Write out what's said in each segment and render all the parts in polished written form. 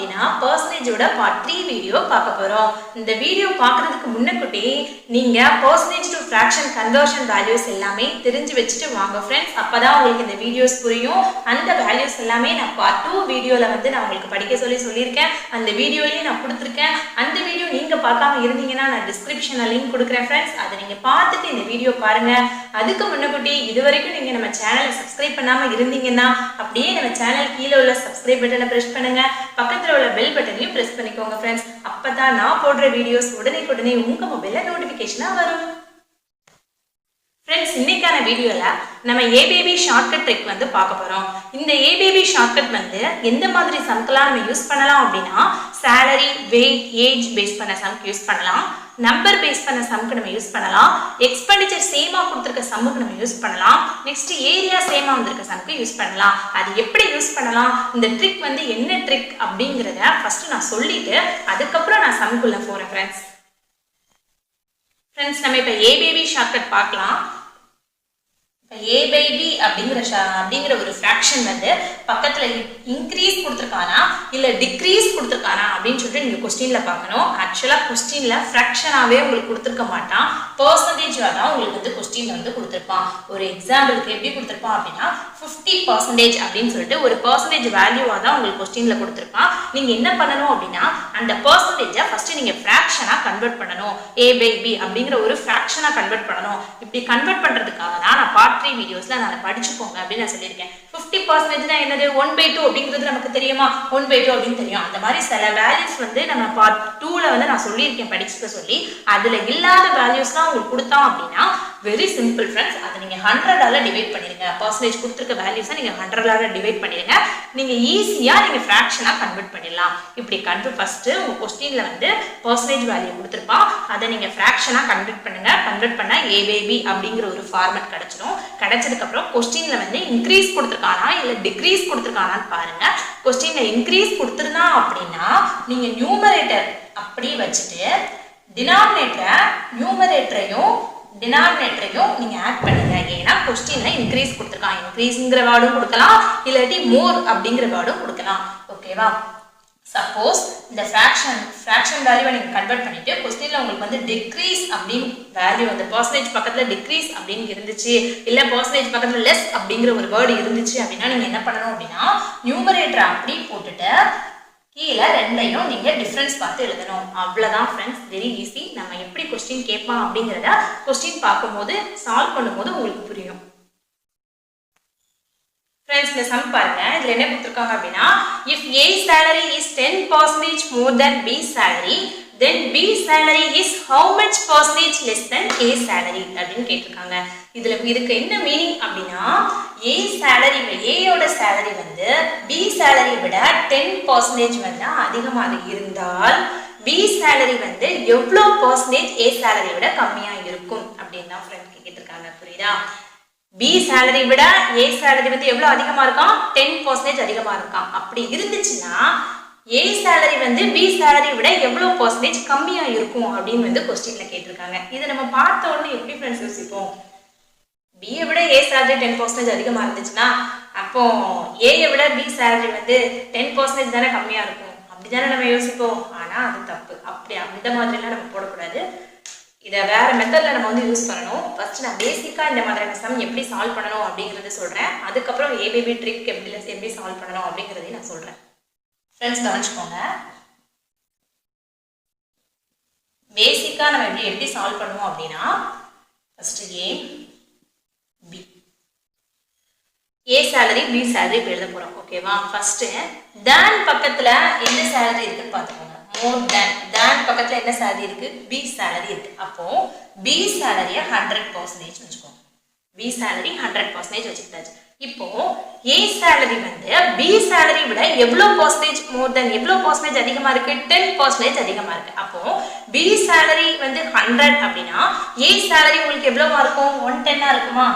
அப்படின்னா பர்சன்டேஜோட part 3 video பார்க்க போறோம். இந்த வீடியோ பார்க்கறதுக்கு முன்னக்கூட்டி நீங்க percentage to fraction conversion values எல்லாமே தெரிஞ்சு வச்சுட்டு வாங்க फ्रेंड्स. அப்பதான் உங்களுக்கு இந்த வீடியோஸ் புரியும். அந்த வேல்யூஸ் எல்லாமே நான் பார்ட் 2 வீடியோல வந்து நான் உங்களுக்கு படிக்க சொல்லியிருக்கேன். அந்த வீடியோலயே நான் கொடுத்திருக்கேன். அந்த வீடியோ நீங்க பார்க்காம இருந்தீங்கன்னா நான் டிஸ்கிரிப்ஷன்ல லிங்க் கொடுக்கிறேன் फ्रेंड्स. அதை நீங்க பார்த்துட்டு இந்த வீடியோ பாருங்க. அதுக்கு முன்னக்கூட்டி இதுவரைக்கும் நீங்க நம்ம சேனலை சப்ஸ்கிரைப் பண்ணாம இருந்தீங்கன்னா அப்படியே நம்ம சேனல் கீழே உள்ள சப்ஸ்கிரைப் பட்டனை பிரஸ் பண்ணுங்க. பக்கத்துல உள்ள பெல் பட்டனையும் பிரஸ் பண்ணிக்கோங்க फ्रेंड्स. அப்பதான் நான் போடுற வீடியோஸ் உடனே உங்க மொபைல்ல நோட்டிபிகேஷனா வரும். फ्रेंड्स இன்னைக்கான வீடியோல நம்ம ABB ஷார்ட்கட் ட்ரிக் வந்து பார்க்க போறோம். இந்த ABB ஷார்ட்கட் வந்து எந்த மாதிரி சம்க்கெல்லாம் நம்ம யூஸ் பண்ணலாம் அப்படின்னா salary, weight, age பேஸ் பண்ண சம்க்கு யூஸ் பண்ணலாம். நம்பர் பேஸ் பண்ண சம்க்கு நம்ம யூஸ் பண்ணலாம். எக்ஸ்பெண்டிச்சர் சேமா கொடுத்திருக்க சம்முக்கு நம்ம யூஸ் பண்ணலாம். நெக்ஸ்ட் ஏரியா சேமா வந்திருக்க சம்க்கு யூஸ் பண்ணலாம். அது எப்படி யூஸ் பண்ணலாம், இந்த ட்ரிக் வந்து என்ன ட்ரிக் அப்படிங்கறத ஃபர்ஸ்ட் நான் சொல்லிட்டு அதுக்கப்புறம் நான் சம்க்குள்ள போறேன் फ्रेंड्स. फ्रेंड्स நம்ம இப்ப ABB ஷார்ட்கட் பார்க்கலாம். A by B அப்படிங்கிற ஒரு ஃபிராக்ஷன் வந்து பக்கத்துல இன்க்ரீஸ் கொடுத்திருக்கானா இல்ல டிக்ரீஸ் கொடுத்திருக்கானா அப்படின்னு சொல்லிட்டு நீங்க क्वेश्चनல பார்க்கணும். एक्चुअली क्वेश्चनல ஃபிராக்ஷனாவே உங்களுக்கு கொடுத்திருக்க மாட்டான், பெர்சன்டேஜா தான் உங்களுக்கு வந்து क्वेश्चनல வந்து கொடுத்திருப்பான். ஒரு எக்ஸாம்பிளுக்கு எப்படி கொடுத்திருப்பான் அப்படின்னா 50% அப்படின்னு சொல்லிட்டு ஒரு பெர்சன்டேஜ் வேல்யூவா தான் உங்களுக்கு क्वेश्चनல கொடுத்திருப்பான். நீங்க என்ன பண்ணணும் அப்படின்னா அந்த பெர்சன்டேஜை ஃபர்ஸ்ட் நீங்க ஃபிராக்ஷனா கன்வர்ட் பண்ணணும். A by B அப்படிங்கிற ஒரு ஃபிராக்ஷனா கன்வர்ட் பண்ணணும். இப்படி கன்வர்ட் பண்றதுக்காக தான் நான் பார்ட் 3 வீடியோஸ்ல நான் படிச்சுக்கோங்க அப்படின்னு நான் சொல்லியிருக்கேன். 50% தான் என்னது 1/2 அப்படிங்கிறது நமக்கு தெரியுமா, 1/2 அப்படின்னு தெரியும். அந்த மாதிரி சில வேல்யூஸ் வந்து நம்ம பார்ட் 2ல வந்து நான் சொல்லியிருக்கேன் படிச்சுக்க சொல்லி. அதுல இல்லாத வேல்யூஸ்லாம் உங்களுக்கு கொடுத்தான் அப்படின்னா வெரி சிம்பிள் फ्रेंड्स. அதை நீங்க 100ஆல டிவைட் பண்ணிடுங்க. பெர்சன்டேஜ் கொடுத்திருக்க வேல்யூஸை நீங்க 100ஆல டிவைட் பண்ணிடுங்க. நீங்க ஈஸியா நீங்க ஃபிராக்ஷனா கன்வர்ட் பண்ணிடலாம். இப்படி கன்வர்ட் ஃபர்ஸ்ட் உங்க क्वेश्चनல வந்து பெர்சன்டேஜ் வேல்யூ கொடுத்திருப்பான், அதை நீங்க ஃபிராக்ஷனா கன்வர்ட் பண்ணுங்க. கன்வர்ட் பண்ணா A by B அப்படிங்கிற ஒரு ஃபார்மட் கிடைச்சிடும். கிடைச்சதுக்கு அப்புறம் क्वेश्चनல வந்து இன்க்ரீஸ் கொடுத்திருக்கானா இல்ல டிக்ரீஸ் கொடுத்திருக்கானான்னு பாருங்க. क्वेश्चनல இன்க்ரீஸ் கொடுத்திருந்தா அப்படின்னா நீங்க நியூமரேட்டர் அப்படி வச்சுட்டு டினாமினேட்டரையும் நீங்க ஆட் பண்ணுங்க. ஏன்னா क्वेश्चनல இன்க்ரீஸ் கொடுத்திருக்கான், இன்க்ரீஸ்ங்கற வேர்டும் கொடுக்கலாம் இல்லாட்டி மோர் அப்படிங்கற வேர்டும் கொடுக்கலாம். ஓகேவா? சப்போஸ் இந்த ஃபிராக்ஷன் வேல்யூவை நீங்க கன்வர்ட் பண்ணிட்டு क्वेश्चनல உங்களுக்கு வந்து டிக்ரீஸ் அப்படிங்க வேல்யூ அந்த பெர்சன்டேஜ் பக்கத்துல டிக்ரீஸ் அப்படிங்க இருந்துச்சு இல்ல பெர்சன்டேஜ் பக்கத்துல லெஸ் அப்படிங்கற ஒரு வேர்ட் இருந்துச்சு அப்படின்னா நீங்க என்ன பண்ணணும் அப்படின்னா நியூமரேட்டர் அப்படி போட்டுட்டு கீழ ரெண்டையும் நீங்க டிஃபரன்ஸ் பார்த்து எழுதணும். அவ்வளவுதான் फ्रेंड्स, வெரி ஈஸி. நம்ம எப்படி क्वेश्चन கேட்பான் அப்படிங்கறத क्वेश्चन பாக்கும்போது சால்வ் பண்ணும்போது உங்களுக்கு புரியும். फ्रेंड्स இந்த சம் பாருங்க. இதுல என்ன கொடுத்திருக்காங்க அப்படின்னா if A salary is 10% more than B salary then B salary is how much percentage less than A salary அப்படின்னு கேட்டிருக்காங்க. இதுக்கு என்ன மீனிங் அப்படின்னா A salary A யோட salary வந்து B salary விட 10% வந்து அதிகமாக இருந்தால் B salary வந்து எவ்வளவு percentage A salary விட கம்மியா இருக்கும் அப்படின்னு தான் फ्रेंड्स கேட்டிருக்காங்க. புரியுதா? B salary விட A salary வந்து எவ்வளவு அதிகமா இருக்கான், 10% அதிகமா இருக்கான். அப்படி இருந்துச்சுன்னா A salary வந்து B salary விட எவ்வளவு percentage கம்மியா இருக்கும் அப்படின்னு வந்து क्वेश्चनல கேட்டிருக்காங்க. இது நம்ம பார்த்த உடனே எப்படி फ्रेंड्स யோசிப்போம், B ஐ விட A salary 10% அதிகமா இருந்துச்சுன்னா அப்போ A ஐ விட B salary வந்து 10% தானே கம்மியா இருக்கும் அப்படிதானே நம்ம யோசிப்போம். ஆனா அது தப்பு. அப்படி அந்த மாதிரிலாம் நம்ம போடக்கூடாது. இதை வேற மெத்தட்ல நம்ம வந்து யூஸ் பண்ணணும். ஃபர்ஸ்ட் நான் பேசிக்கா இந்த மாதிரியான சம் எப்படி சால்வ் பண்ணணும் அப்படிங்கறத சொல்றேன். அதுக்கப்புறம் ABB ட்ரிக் எப்படி சால்வ் பண்ணணும் அப்படிங்கறதையும் நான் சொல்றேன். फ्रेंड्स கவனிச்சுக்கோங்க. பேசிக்கா நம்ம எப்படி சால்வ் பண்ணுவோம் அப்படின்னா first A B A salary B salary எழுத போறோம். ஓகேவா? ஃபர்ஸ்ட் than பக்கத்துல என்ன salary இருக்குன்னு பாத்துக்கோங்க. more than பக்கத்துல என்ன salary இருக்கு, B salary இருக்கு. அப்போ B salary 100% வெச்சுக்கோங்க. B salary 100% வெச்சுட்டாச்சு. இப்போ A salary வந்து B salary விட எவ்வளவு percentage more than எவ்வளவு percentage அதிகமா இருக்கு, 10% அதிகமா இருக்கு. அப்போ B salary வந்து 100 அப்படினா A salary உங்களுக்கு எவ்வளவா இருக்கும், 110 இருக்குமா,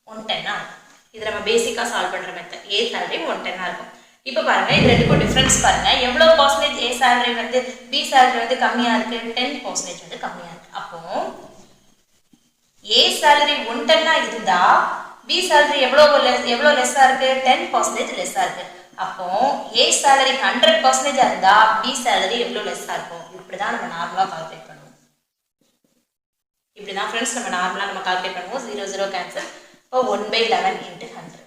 110 இருக்கும். இது நம்ம பேசிக்கா சால்வ் பண்ற மெத்தட். A salary 110 இருக்கும். இப்போ பாருங்க இது ரெண்டுக்கும் டிஃபரன்ஸ் பாருங்க. எவ்வளவு percentage A salary வந்து B salary வந்து கம்மியா இருக்கு, 10% வந்து கம்மியா இருக்கு. அப்போ A salary 110 இருந்தா B salary எவ்வளவு லெஸ்ஸா இருக்கு, 10% லெஸ்ஸா இருக்கு. அப்போ A salary 100% இருந்தா B salary எவ்வளவு லெஸ்ஸா இருக்கும்? இப்படிதான் நம்ம நார்மலா கால்குலேட் பண்ணுவோம். இப்படிதான் ஃப்ரெண்ட்ஸ் நம்ம நார்மலா கால்குலேட் பண்ணுவோம். 0 0 கேன்சல். இப்போ 1/11 into 100.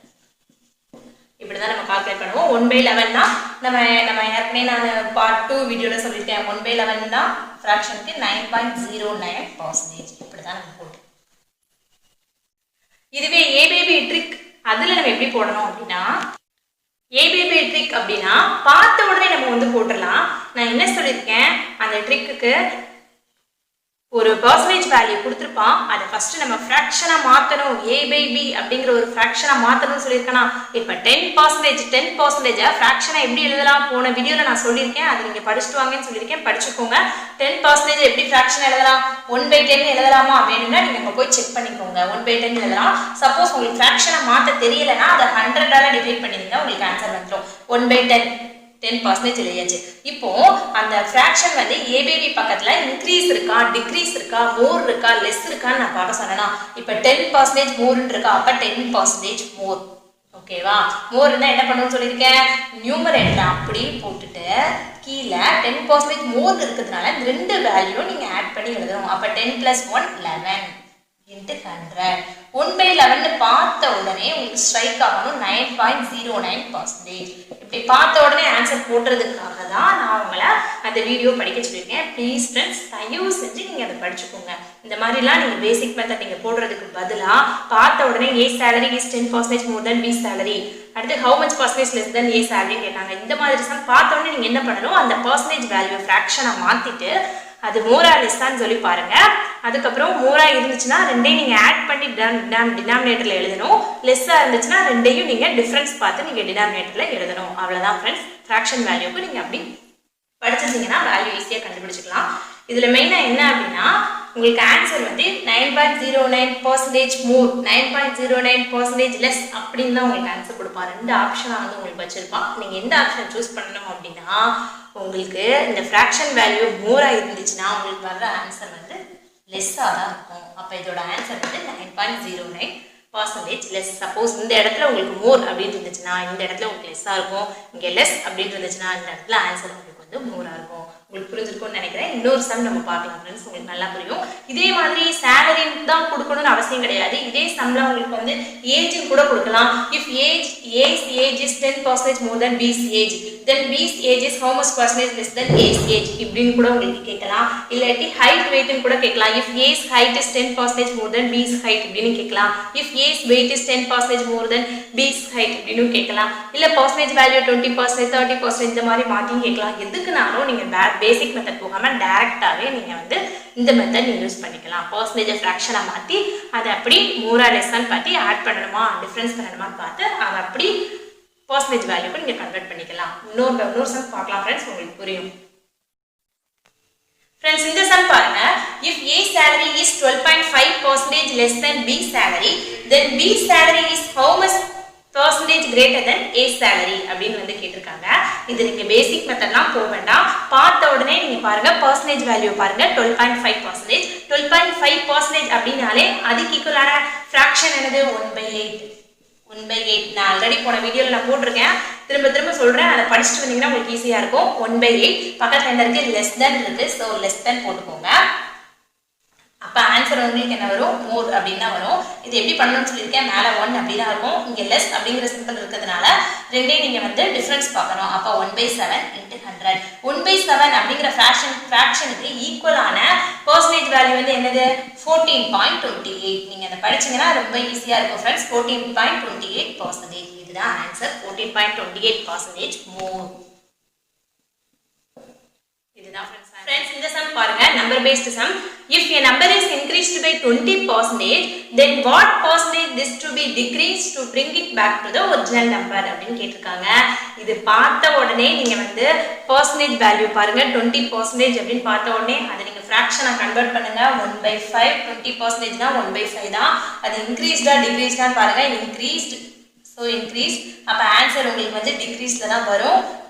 இப்படிதான் நம்ம கால்குலேட் பண்ணுவோம். 1/11 னா நம்ம ஏற்கனவே நான் பார்ட் 2 வீடியோல சொல்லிருக்கேன். 1/11 தான் ஃபிராக்ஷனுக்கு 9.09%. இப்படிதான் நம்ம போடுறோம். இதுவே A by B ட்ரிக் அதுல நம்ம எப்படி போடணும் அப்படின்னா A by B ட்ரிக் அப்படின்னா பார்த்த உடனே நம்ம போட்டுடலாம். நான் என்ன சொல்லியிருக்கேன், அந்த ட்ரிக்குக்கு ஒரு பர்சன்டேஜ் வேல்யூ கொடுத்துருப்பான், அதை ஃபர்ஸ்ட் நம்ம ஃப்ராக்ஷனா மாற்றணும். A by B அப்படிங்கிற ஒரு ஃப்ராக்ஷனா மாற்றணும்னு சொல்லியிருக்கேனா. இப்போ 10% ஃப்ராக்ஷனை எப்படி எழுதலாம் போன வீடியோவில் நான் சொல்லியிருக்கேன். அது நீங்கள் படிச்சுட்டு வாங்கன்னு சொல்லியிருக்கேன், படிச்சுக்கோங்க. 10% எப்படி ஃப்ராக்ஷன் எழுதலாம், 1/10 எழுதலாமா வேணும்னா நீங்கள் போய் செக் பண்ணிக்கோங்க. 1/10 எழுதலாம். சப்போஸ் உங்களுக்கு ஃப்ராக்ஷனை மாற்ற தெரியலைன்னா அதை 100ஆல டிவைட் பண்ணிடுங்க, உங்களுக்கு ஆன்சர் வந்துடும். 1/10 10% எழுதியாச்சு. இப்போ அந்த ஃபிராக்ஷன் A by B பக்கத்துல இன்க்ரீஸ் இருக்கா, டிக்ரீஸ் இருக்கா, மோர் இருக்கா, லெஸ் இருக்கான்னு நான் பார்க்க சொன்னேன்னா, இப்போ 10% மோர்ன்னு இருக்கா, அப்ப 10% மோர். ஓகேவா? மோர் இருந்தா என்ன பண்ணணும்னு சொல்லியிருக்கேன், நியூமரேட்டர் அப்படியே போட்டுட்டு கீழே 10% மோர் இருக்கிறதுனால இந்த ரெண்டு வேல்யூ நீங்க ஆட் பண்ணி எழுதணும். அப்ப 10 + 1 11 into 100. 1/11 பார்த்த உடனே உங்களுக்கு ஸ்ட்ரைக் ஆகணும் 9.09%. இப்படி பார்த்த உடனே ஆன்சர் போடுறதுக்காக தான் நான் உங்களை அந்த வீடியோ படிக்க சொல்லியிருக்கேன். ப்ளீஸ் ஃப்ரெண்ட்ஸ், தயவு செஞ்சு நீங்கள் அதை படிச்சுக்கோங்க. இந்த மாதிரிலாம் நீங்கள் பேசிக் மெத்தட் நீங்கள் போடுறதுக்கு பதிலாக பார்த்த உடனே A salary is 10% more than B salary, அடுத்து how much percentage less than A salary கேட்டாங்க. இந்த மாதிரி பார்த்த உடனே நீங்கள் என்ன பண்ணணும், அந்த பர்சன்டேஜ் வேல்யூ ஃப்ராக்ஷனை மாற்றிட்டு அது மோரா லெஸ்ஸான்னு சொல்லி பாருங்க. அதுக்கப்புறம் மோரா இருந்துச்சுன்னா ரெண்டையும் நீங்க ஆட் பண்ணி டினாமினேட்டர்ல எழுதணும். லெஸ்ஸா இருந்துச்சுன்னா ரெண்டையும் நீங்க டிஃபரன்ஸ் பார்த்து நீங்க டினாமினேட்டர்ல எழுதணும். அவ்வளவுதான் ஃப்ரெண்ட்ஸ். ஃபிராக்ஷன் வேல்யூக்கு நீங்க அப்படி படிச்சிருந்தீங்கன்னா வேல்யூ ஈஸியா கண்டுபிடிச்சிக்கலாம். இதுல மெயினா என்ன அப்படின்னா உங்களுக்கு ஆன்சர் 9.09% மோர், 9.09% லெஸ் அப்படின்னு தான் உங்களுக்கு ஆன்சர் கொடுப்பான். ரெண்டு ஆப்ஷனா உங்களுக்கு வச்சிருப்பான். நீங்க எந்த ஆப்ஷன் சூஸ் பண்ணணும் அப்படின்னா உங்களுக்கு இந்த ஃபிராக்ஷன் வேல்யூ மோரா இருந்துச்சுன்னா உங்களுக்கு வர்ற ஆன்சர் லெஸ்ஸாக தான் இருக்கும். அப்போ இதோட ஆன்சர் 9.09% லெஸ். சப்போஸ் இந்த இடத்துல உங்களுக்கு மோர் அப்படின்னு இருந்துச்சுன்னா இந்த இடத்துல உங்களுக்கு லெஸ்ஸாக இருக்கும். இங்கே லெஸ் அப்படின்னு இருந்துச்சுன்னா இந்த இடத்துல ஆன்சர் உங்களுக்கு மோரா இருக்கும். உங்களுக்கு புரிஞ்சிருக்கும்னு நினைக்கிறேன். இன்னொரு சம் நம்ம பார்க்கலாம் ஃப்ரெண்ட்ஸ், உங்களுக்கு நல்லா புரியும். இதே மாதிரி சேலரி தான் கொடுக்கணும்னு அவசியம் கிடையாது. இதே சம்ல உங்களுக்கு ஏஜ் கூட கொடுக்கலாம். If A's age is 10% more than B's age, then B's age is how much percentage less than A's age இப்படின்னு கூட உங்களுக்கு கேட்கலாம். இல்லாட்டி height weight கூட கேட்கலாம். If A's height is 10% more than B's height இப்படின்னு கேட்கலாம். If A's weight is 10% more than B's height இப்படின்னு கேட்கலாம். இல்ல percentage value 20% 30% இந்த மாதிரி மாத்தி கேட்கலாம். எதுக்குனாலும் நீங்க பேசிக் மெத்தட் போகாம டைரக்டாவே நீங்க இந்த மெத்தட் நீங்க யூஸ் பண்ணிக்கலாம். பர்சன்டேஜ் ஃபிராக்ஷனை மாத்தி அதை அப்படி மோரா லெஸ்ஸான்னு பார்த்து ஆட் பண்ணணுமா டிஃபரன்ஸ் பண்ணணுமான்னு பார்த்து அதை அப்படி பர்சன்டேஜ் வேல்யூக்கு நீங்க கன்வெர்ட் பண்ணிக்கலாம். இன்னொரு சம் பார்க்கலாம் ஃப்ரெண்ட்ஸ், உங்களுக்கு புரியும். ஃப்ரெண்ட்ஸ், இந்த சம் பாருங்க. if A salary is 12.5% less than B salary, then B salary is how much percentage greater than A salary அப்படின்னு கேட்டிருக்காங்க. இது நீங்க பேசிக் மெத்தட்லாம் போக வேண்டாம். பார்த்த உடனே நீங்க பாருங்க பர்சன்டேஜ் வேல்யூ பாருங்க 12.5%. 12.5% அப்படின்னாலே அதுக்கு ஈக்குவலான ஃபிராக்ஷன் என்னது 1/8. 1/8 நான் ஆல்ரெடி போன வீடியோல நான் போட்டிருக்கேன், திரும்ப சொல்றேன். அதை படிச்சுட்டு வந்தீங்கன்னா உங்களுக்கு ஈஸியா இருக்கும். 1/8 பக்கத்துல என்ன இருக்கு, லெஸ் தென் இருக்கு. ஸோ லெஸ் தென் போட்டுக்கோங்க. அப்ப ஆன்சர் உங்களுக்கு என்ன வரும், மோர் அப்படின்னு தான் வரும். இது எப்படி பண்ணணும்னு சொல்லியிருக்கேன். மேல 1 அப்படின்னு இருக்கும், இங்க லெஸ் அப்படிங்கிற சிம்பிள் இருக்கிறதுனால ரெண்டையும் நீங்க டிஃபரன்ஸ் பார்க்கணும். அப்ப 1/7 into 100. 1/7 அப்படிங்கிற ஃபிராக்ஷனுக்கு ஈக்குவலான பர்சன்டேஜ் வேல்யூ என்னது 14.28. நீங்க அதை படிச்சீங்கன்னா ரொம்ப ஈஸியா இருக்கும் ஃப்ரெண்ட்ஸ். 14.28%. இதுதான் ஆன்சர். 14.28% மோர். இதுதான் ஃப்ரெண்ட்ஸ். இந்த சம் பாருங்க, number based sum. If a number is increased by 20%, then what percentage this to be decreased to bring it back to the original number அப்படின்னு கேட்டிருக்காங்க. இது பார்த்த உடனே நீங்க percentage value பாருங்க 20% அப்படின்னு பார்த்த உடனே அதை நீங்க ஃபிராக்ஷனா கன்வெர்ட் பண்ணுங்க. 1/5 20% தான் 1/5 தான். அது இன்க்ரீஸ்டா டிக்ரீஸ்டா பாருங்க. இன்க்ரீஸ்ட். So increase. அப்ப ஆன்சர் உங்களுக்கு டிக்ரீஸ்ல தான் வரும்.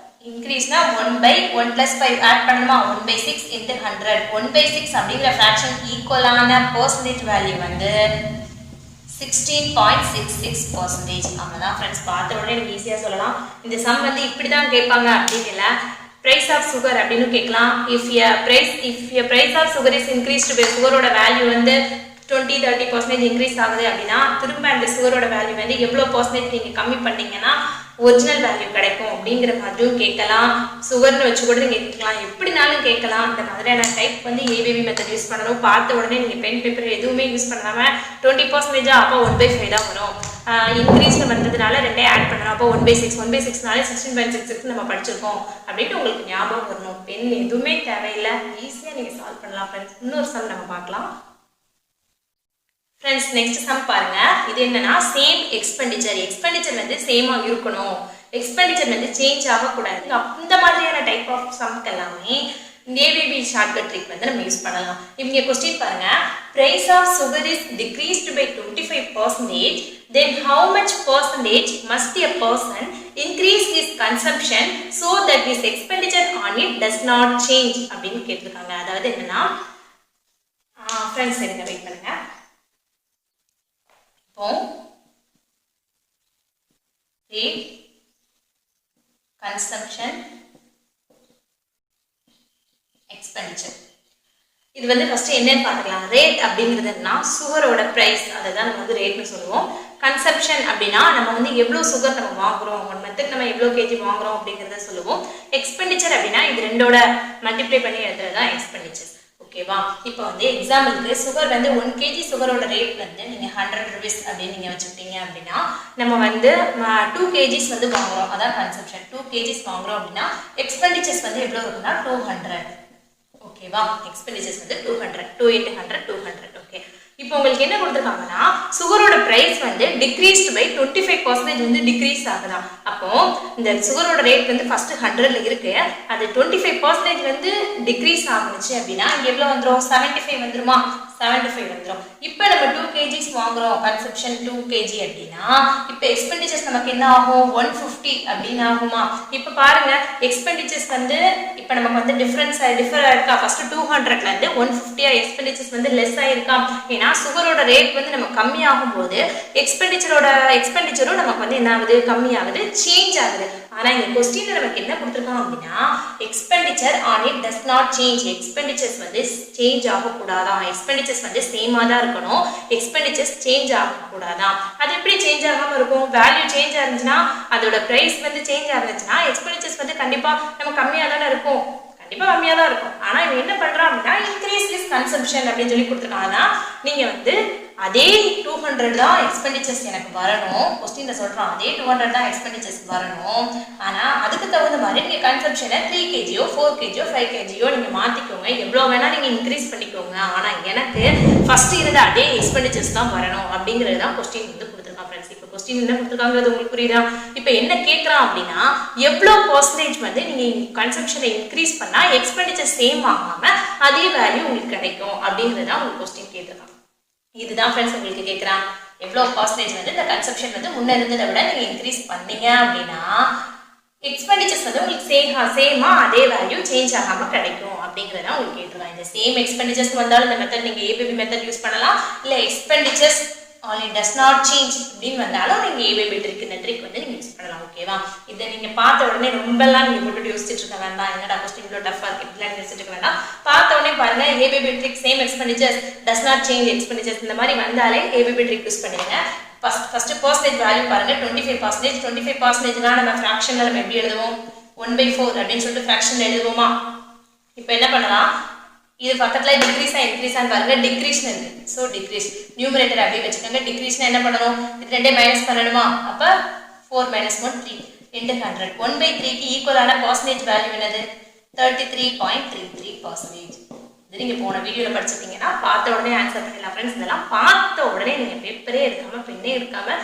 இன்க்ரீஸ்னா 1/1 + 5 ஆட் பண்ணணுமா, 1/6 into 100. 1/6 அப்படிங்கிற ஃபிராக்ஷன் ஈக்குவலான பர்சன்டேஜ் வேல்யூ 16.66%. அவ்வளோதான் ஃப்ரெண்ட்ஸ், பார்த்த உடனே எனக்கு ஈஸியாக சொல்லலாம். இந்த சம் வந்து இப்படி தான் கேட்பாங்க அப்படின்னு இல்லை. price of sugar அப்படின்னு கேட்கலாம். if a price of sugar is increased by சுகரோட வேல்யூ வந்து 20-30% இன்க்ரீஸ் ஆகுது அப்படின்னா திரும்ப அந்த சுகரோட வேல்யூ வந்து எவ்வளோ பர்சன்டேஜ் நீங்கள் கம்மி பண்ணீங்கன்னா ஒரிஜினல் வேல்யூ கிடைக்கும் அப்படிங்கிற மாதிரியும் கேட்கலாம். சுகர்னு வச்சு கூட நீங்கள் கேட்கலாம், எப்படினாலும் கேட்கலாம். இந்த மாதிரியான டைப் வந்து ஏபிபி மெத்தட் யூஸ் பண்ணணும். பார்த்த உடனே நீங்கள் பென் பேப்பர் எதுவுமே யூஸ் பண்ணாமல் 20% அப்போ 1/5 தான் வரும். இன்க்ரீஸில் வந்ததுனால 2 ஆட் பண்ணணும். அப்போ 1/6 1/6னாலே 16.66 நம்ம படிச்சிருக்கோம் அப்படின்ட்டு உங்களுக்கு ஞாபகம் வரணும். பென் எதுவுமே தேவையில்லை, ஈஸியாக நீங்கள் சால்வ் பண்ணலாம் ஃப்ரெண்ட்ஸ். இன்னொரு சம் நம்ம பார்க்கலாம் ஃப்ரெண்ட்ஸ். நெக்ஸ்ட் சம் பாருங்க. இது என்னன்னா சேம் எக்ஸ்பெண்டிச்சர் வந்து சேமா இருக்கணும், எக்ஸ்பெண்டிச்சர் வந்து சேஞ்ச் ஆகக்கூடாது. இந்த மாதிரியான டைப் ஆஃப் சம்க்கு எல்லாமே ஏபிபி ஷார்ட்கட் ட்ரிக் வந்து நம்ம யூஸ் பண்ணலாம். இவங்க கொஸ்டின் பாருங்க. price of sugar is decreased by 25%, then how much percentage must a person increase his consumption so that his expenditure on it does not change அப்படின்னு கேட்டிருக்காங்க. அதாவது என்னன்னா ஃப்ரெண்ட்ஸ் என்ன வெயிட் பண்ணுங்க. rate, consumption, expenditure. இது வந்து first என்னன்னு பார்த்துக்கலாம். ரேட் அப்படிங்கிறதுனா சுகரோட பிரைஸ், அதை தான் நம்ம வந்து ரேட்னு சொல்லுவோம். கன்சப்ஷன் அப்படின்னா நம்ம வந்து எவ்வளோ சுகர் நம்ம வாங்குறோம், 1 மந்த்துக்கு நம்ம எவ்வளோ கேஜி வாங்குறோம் அப்படிங்கிறத சொல்லுவோம். எக்ஸ்பெண்டிச்சர் அப்படின்னா இது ரெண்டோட மல்டிப்ளை பண்ணி எடுத்துறது தான் எக்ஸ்பெண்டிச்சர். ஓகேவா? இப்போ வந்து எக்ஸாம்பிளுக்கு சுகர் வந்து 1 kg சுகரோட ரேட் வந்து நீங்கள் 100 rupees அப்படின்னு நீங்கள் வச்சுக்கிட்டீங்க அப்படின்னா நம்ம வந்து 2 kgs வந்து வாங்குறோம், அதான் கன்சப்ஷன். 2 kgs வாங்குறோம் அப்படின்னா எக்ஸ்பெண்டிச்சர்ஸ் வந்து எவ்வளோ இருக்குன்னா 200. ஓகேவா? எக்ஸ்பெண்டிச்சர்ஸ் வந்து 200, 2 × 100 200. ஓகே, இப்போ உங்களுக்கு என்ன கொடுத்துருக்காங்கன்னா சுகரோட பிரைஸ் வந்து டிக்ரீஸ்ட் பை 25% வந்து டிக்ரீஸ் ஆகுதான். அப்போ இந்த சுகரோட ரேட் வந்து ஃபர்ஸ்ட் 100ல இருக்கு, அது 25% வந்து டிக்ரீஸ் ஆகுச்சு அப்படின்னா இங்க எவ்வளவு வந்துரும்? 75 வந்துருமா? 75 வந்துரும். இப்போ நம்ம 2 kgs வாங்குறோம், கன்சப்ஷன் 2 kg அப்படின்னா இப்போ எக்ஸ்பெண்டிச்சர்ஸ் நமக்கு என்ன ஆகும்? 150 அப்படின்னு ஆகுமா? இப்போ பாருங்க, எக்ஸ்பெண்டிச்சர்ஸ் வந்து இப்போ நமக்கு வந்து டிஃபர் ஆயிருக்கா? ஃபர்ஸ்ட் 200ல இருந்து 150 எக்ஸ்பெண்டிச்சர்ஸ் வந்து லெஸ் ஆயிருக்கா? ஏன்னா சுகரோட ரேட் வந்து நம்ம கம்மி ஆகும் போது எக்ஸ்பெண்டிச்சரும் நமக்கு வந்து என்ன ஆகுது? கம்மி ஆகுது, சேஞ்ச் ஆகுது. ஆனா இந்த क्वेश्चनல நமக்கு என்ன கொடுத்திருக்காங்க அப்படின்னா expenditure on it does not change. Expenditures வந்து சேஞ்ச் ஆக கூடாதாம், எக்ஸ்பெண்டிச்சர்ஸ் வந்து சேமா தான் இருக்கணும், எக்ஸ்பெண்டிச்சர்ஸ் சேஞ்ச் ஆக கூடாதாம். அது எப்படி சேஞ்ச் ஆகாம இருக்கும்? வேல்யூ சேஞ்ச் ஆயிருந்துச்சுன்னா அதோட பிரைஸ் வந்து சேஞ்ச் ஆயிருந்துச்சுன்னா எக்ஸ்பெண்டிச்சர்ஸ் வந்து கண்டிப்பா நம்ம கம்மியா தானே இருக்கும், கண்டிப்பா கம்மியா தான் இருக்கும். ஆனா இவன் என்ன பண்றான் அப்படின்னா இன்க்ரீஸ் திஸ் கன்சம்ப்ஷன் அப்படின்னு சொல்லி கொடுத்துருக்காங்கன்னா நீங்க வந்து அதே 200 தான் எக்ஸ்பெண்டிச்சர்ஸ் எனக்கு வரணும். கொஸ்டின்ல சொல்றான் அதே 200 தான் எக்ஸ்பெண்டிச்சர்ஸ் வரணும். ஆனா அதுக்கு தகுந்த மாதிரி நீங்க கன்சம்ப்ஷனை 3 kgயோ 4 kgயோ 5 kgயோ நீங்க மாத்திக்கோங்க, எவ்வளவு வேணா நீங்க இன்க்ரீஸ் பண்ணிக்கோங்க. ஆனா எனக்கு ஃபர்ஸ்ட் இருந்த அதே எக்ஸ்பெண்டிச்சர்ஸ் தான் வரணும் அப்படிங்கிறது தான் கொஸ்டின் வந்து கொடுத்துருக்கான் ஃப்ரெண்ட்ஸ். இப்போ கொஸ்டின் என்ன கொடுத்துருக்காங்கிறது உங்களுக்கு புரியுதா? இப்போ என்ன கேட்கறான் அப்படின்னா எவ்வளவு பர்சன்டேஜ் வந்து நீங்க கன்சம்ப்ஷனை இன்க்ரீஸ் பண்ணா எக்ஸ்பெண்டிச்சர் சேம் ஆகாம அதே வேல்யூ உங்களுக்கு கிடைக்கும் அப்படிங்கிறது தான் உங்களுக்கு கொஸ்டின் கேட்டிருக்கான். இதுதான் ஃப்ரெண்ட்ஸ் உங்களுக்கு கேட்குறான். எவ்வளோ பர்சன்டேஜ் வந்து இந்த கன்சப்ஷன் வந்து முன்னே இருந்ததை விட நீங்கள் இன்க்ரீஸ் பண்ணீங்க அப்படின்னா எக்ஸ்பெண்டிச்சர்ஸ் வந்து உங்களுக்கு சேமா அதே வேல்யூ சேஞ்ச் ஆகாமல் கிடைக்கும் அப்படிங்கிறத உங்களுக்கு கேட்டுருவாங்க. இந்த சேம் எக்ஸ்பெண்டிச்சர்ஸ் வந்தாலும் இந்த மெத்தட் நீங்கள் ஏபிபி மெத்தட் யூஸ் பண்ணலாம், இல்லை expenditures only does not change அப்படின்னு வந்தாலும் நீங்கள் ஏபிபி ட்ரிக் இந்த ட்ரிக் வந்து நீங்கள் யூஸ் பண்ணலாம். ஓகேவா? இதை நீங்கள் பார்த்த உடனே ரொம்பலாம் நீங்கள் போட்டு யோசிச்சுட்டு இருக்க வேண்டாம், என்னடா கொஸ்டின் இவ்வளோ டஃபாக இருக்கு இப்படிலாம் யோசிச்சுட்டு இருக்க வேண்டாம். பார்த்த உடனே பாருங்க ABP trick same expenditures does not change expenditures இந்த மாதிரி வந்தாலே ஏபிபி ட்ரிக் யூஸ் பண்ணிடுங்க. ஃபர்ஸ்ட் பர்சன்டேஜ் வேல்யூ பாருங்க 25%. 25%னா நம்ம ஃப்ராக்ஷன்ல நம்ம எப்படி எழுதுவோம்? 1/4 அப்படின்னு சொல்லிட்டு ஃப்ராக்ஷன்ல எழுதுவோமா? இப்போ என்ன பண்ணலாம், இது பக்கத்துல டிக்ரீஸ் இன்க்ரீஸ் பாருங்க, டிக்ரீஸ் இருக்கு, சோ டிக்ரீஸ் நியூமரேட்டர் அப்படியே வச்சுக்கோங்க. டிக்ரீஸ்னா என்ன பண்ணணும்? இது ரெண்டே மைனஸ் பண்ணணுமா? அப்ப 4 - 1 3 into 100 1/3க்கு ஈக்குவலான பர்சன்டேஜ் வேல்யூ என்னது? 33.33%. இது நீங்க போன வீடியோல படிச்சிட்டீங்கன்னா பார்த்த உடனே ஆன்சர் பண்ணிடலாம் ஃப்ரெண்ட்ஸ். இதெல்லாம் பார்த்த உடனே நீங்க பேப்பரே எடுக்காம பெண்ணே எடுக்காம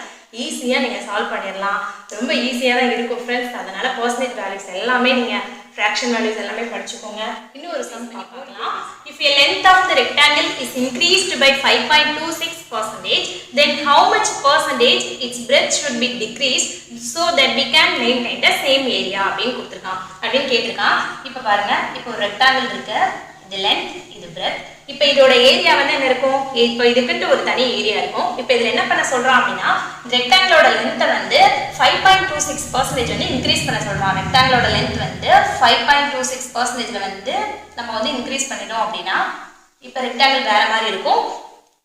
ஈஸியா நீங்க சால்வ் பண்ணிடலாம். ரொம்ப ஈஸியா தான் இருக்கும் ஃப்ரெண்ட்ஸ். அதனால பர்சன்டேஜ் வேல்யூஸ் எல்லாமே நீங்க fraction values எல்லாமே படிச்சுக்கோங்க. இன்னொரு சம் பார்க்கலாம். If a length of the rectangle is increased by 5.26%, then how much percentage its breadth should be decreased so that we can maintain the same area அப்படின்னு கொடுத்திருக்கான். அப்படின்னு கேட்டிருக்கான். இப்போ பாருங்க, இப்போ ஒரு ரெக்டாங்கிள் இருக்கு. இது லென்த், இது பிரெத். இப்போ இதோட ஏரியா வந்து என்ன இருக்கும்? இப்போ இதுக்குன்ட்டு ஒரு தனி ஏரியா இருக்கும். இப்போ இதில் என்ன பண்ண சொல்றான் அப்படின்னா ரெக்டாங்கிளோட லென்த்தை வந்து 5.26% வந்து இன்க்ரீஸ் பண்ண சொல்றான். ரெக்டாங்கிளோட லென்த் வந்து 5.26% வந்து நம்ம வந்து இன்க்ரீஸ் பண்ணிட்டோம் அப்படின்னா இப்போ ரெக்டாங்கிள் வேற மாதிரி இருக்கும்.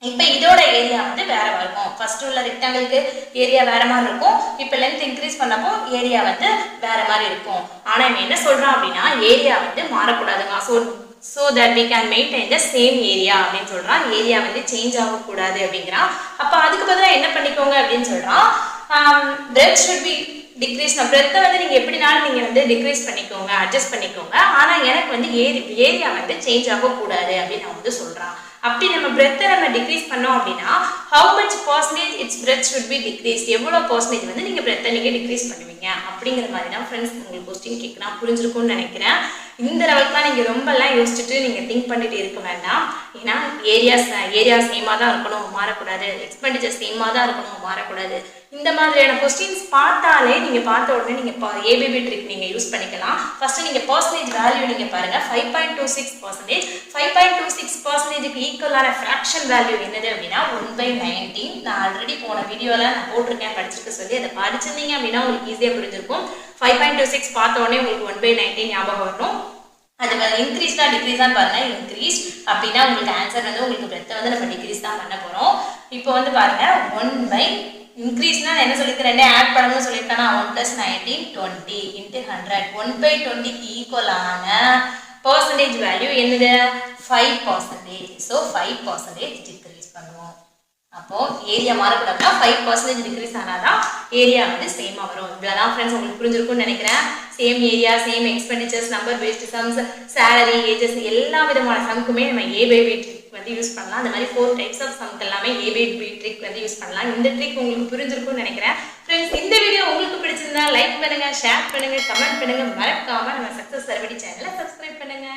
இப்போ இதோட ஏரியா வந்து வேற இருக்கும். ஃபர்ஸ்ட் உள்ள ரெக்டாங்கிளுக்கு ஏரியா வேற மாதிரி இருக்கும். இப்போ லென்த் இன்க்ரீஸ் பண்ணப்போ ஏரியா வந்து வேற மாதிரி இருக்கும். ஆனா இவன் என்ன சொல்றான் அப்படின்னா ஏரியா வந்து மாறக்கூடாதுங்க. so that we can maintain the same area அப்படின்னு சொல்றான். ஏரியா வந்து சேஞ்ச் ஆகக்கூடாது அப்படிங்கிறான். அப்ப அதுக்கு பதிலாக என்ன பண்ணிக்கோங்க அப்படின்னு சொல்றான், breadth should be decrease. பிரெத்தை வந்து நீங்க எப்படினாலும் நீங்க வந்து டிக்ரீஸ் பண்ணிக்கோங்க, அட்ஜஸ்ட் பண்ணிக்கோங்க. ஆனா எனக்கு வந்து ஏரியா வந்து சேஞ்ச் ஆகக்கூடாது அப்படின்னு நான் வந்து சொல்றான். அப்படி நம்ம பிரெத்தை நம்ம டிக்ரீஸ் பண்ணோம் அப்படின்னா how much percentage its breadth should be decreased, எவ்வளவு percentage வந்து நீங்க பிரெத்தை நீங்க டிக்ரீஸ் பண்ணுவீங்க அப்படிங்கிற மாதிரி தான் ஃப்ரெண்ட்ஸ் உங்களுக்கு கொஸ்டின் கேட்கலாம். புரிஞ்சிருக்கும்னு நினைக்கிறேன். இந்த லெவலுக்குலாம் நீங்க ரொம்பலாம் யோசிச்சுட்டு நீங்க திங்க் பண்ணிட்டு இருக்க வேண்டாம். ஏன்னா ஏரியா சேமா தான் இருக்கணும், மாறக்கூடாது. எக்ஸ்பெண்டிச்சர் சேமா தான் இருக்கணும், மாறக்கூடாது. இந்த மாதிரியான கொஸ்டின்ஸ் பார்த்தாலே நீங்க பார்த்த உடனே நீங்க ஏபிபி ட்ரிக் நீங்க யூஸ் பண்ணிக்கலாம். ஃபர்ஸ்ட் நீங்க பர்சன்டேஜ் வேல்யூ நீங்க பாருங்க. 5.26%. 5.26%க்கு ஈக்குவலான ஃபிராக்ஷன் வேல்யூ என்னது அப்படின்னா 1/19. நான் ஆல்ரெடி போன வீடியோல நான் போட்டிருக்கேன், படிச்சிருக்க சொல்லி. அதை படிச்சிருந்தீங்க அப்படின்னா உங்களுக்கு ஈஸியா புரிஞ்சிருக்கும். 5.26 பார்த்த உடனே உங்களுக்கு 1/19 ஞாபகம் வரணும். அது இன்க்ரீஸ்டா டிக்ரீஸான்னு பாருங்க. இன்க்ரீஸ் அப்படின்னா உங்களுக்கு ஆன்சர் வந்து உங்களுக்கு பிரெத்தை வந்து நம்ம டிக்ரீஸ் தான் பண்ண போறோம். இப்போ வந்து பாருங்க 1 இன்க்ரீஸ்னா என்ன சொல்லியிருக்கேன், ரெண்டே ஆட் பண்ணணும்னு சொல்லியிருக்கேன்னா 1 + 19 20 × 100. 1/20க்கு ஈக்குவலான பர்சன்டேஜ் வேல்யூ என்னது? 5%. ஸோ 5% டிக்ரீஸ் பண்ணுவோம். அப்போ ஏரியா மாறக்கூடாதுன்னா 5% டிக்ரீஸ் ஆனாதான் ஏரியா வந்து சேமா வரும். இவ்வளவுதான் ஃப்ரெண்ட்ஸ் உங்களுக்கு புரிஞ்சிருக்கும்னு நினைக்கிறேன். Same area, same expenditures, number based sums, salary, ages எல்லா விதமான சம்க்குமே நம்ம A/B ட்ரிக் வந்து யூஸ் பண்ணலாம். அந்த மாதிரி 4 டைப்ஸ் ஆஃப் சம்க்கு எல்லாமே A/B ட்ரிக் வந்து யூஸ் பண்ணலாம். இந்த ட்ரிக் உங்களுக்கு புரிஞ்சிருக்கும்னு நினைக்கிறேன். ஃப்ரெண்ட்ஸ் இந்த வீடியோ உங்களுக்கு பிடிச்சிருந்தா லைக் பண்ணுங்க, ஷேர் பண்ணுங்க, கமெண்ட் பண்ணுங்க. மறக்காம நம்ம சக்சஸ் சர்வடி சேனலை சப்ஸ்கிரைப் பண்ணுங்க.